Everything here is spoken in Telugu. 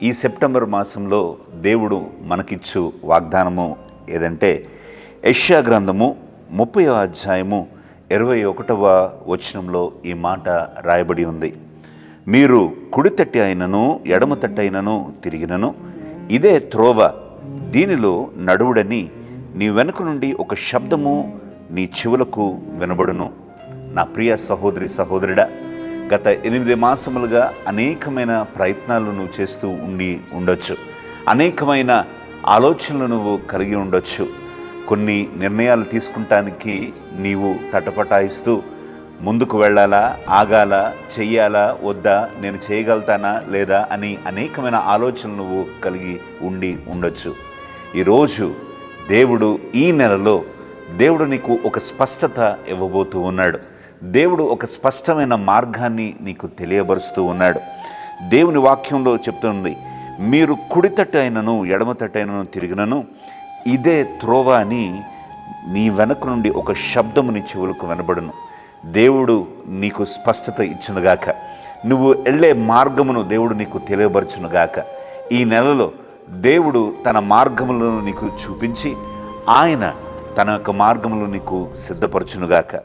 ఈ సెప్టెంబర్ మాసంలో దేవుడు మనకిచ్చు వాగ్దానము ఏదంటే యెషయా గ్రంథము 30వ అధ్యాయము 21వ వచనంలో ఈ మాట రాయబడి ఉంది. మీరు కుడి తట్టి అయినను ఎడమ తట్టి అయినను తిరిగినను ఇదే త్రోవ, దీనిలో నడువుడని నీ వెనుక నుండి ఒక శబ్దము నీ చెవులకు వినబడును. నా ప్రియ సహోదరి సహోదరుడా, గత 8 మాసములుగా అనేకమైన ప్రయత్నాలు నువ్వు చేస్తూ ఉండొచ్చు. అనేకమైన ఆలోచనలు నువ్వు కలిగి ఉండొచ్చు. కొన్ని నిర్ణయాలు తీసుకుంటానికి నీవు తటపటాయిస్తూ ముందుకు వెళ్ళాలా, ఆగాలా, చెయ్యాలా, వద్దా, నేను చేయగలుగుతానా లేదా అని అనేకమైన ఆలోచనలు నువ్వు కలిగి ఉండొచ్చు. ఈరోజు దేవుడు ఈ నెలలో దేవుడు నీకు ఒక స్పష్టత ఇవ్వబోతూ ఉన్నాడు. దేవుడు ఒక స్పష్టమైన మార్గాన్ని నీకు తెలియబరుస్తూ ఉన్నాడు. దేవుని వాక్యంలో చెప్తుంది, మీరు కుడి తట్టు అయినను ఎడమ తట్టు అయినను తిరిగినను ఇదే త్రోవ అని నీ వెనక నుండి ఒక శబ్దము నీ చెవులకు వినబడును. దేవుడు నీకు స్పష్టత ఇచ్చునుగాక. నువ్వు వెళ్ళే మార్గమును దేవుడు నీకు తెలియబరచునుగాక. ఈ నెలలో దేవుడు తన మార్గములను నీకు చూపించి ఆయన తన యొక్క మార్గములు నీకు సిద్ధపరచునుగాక.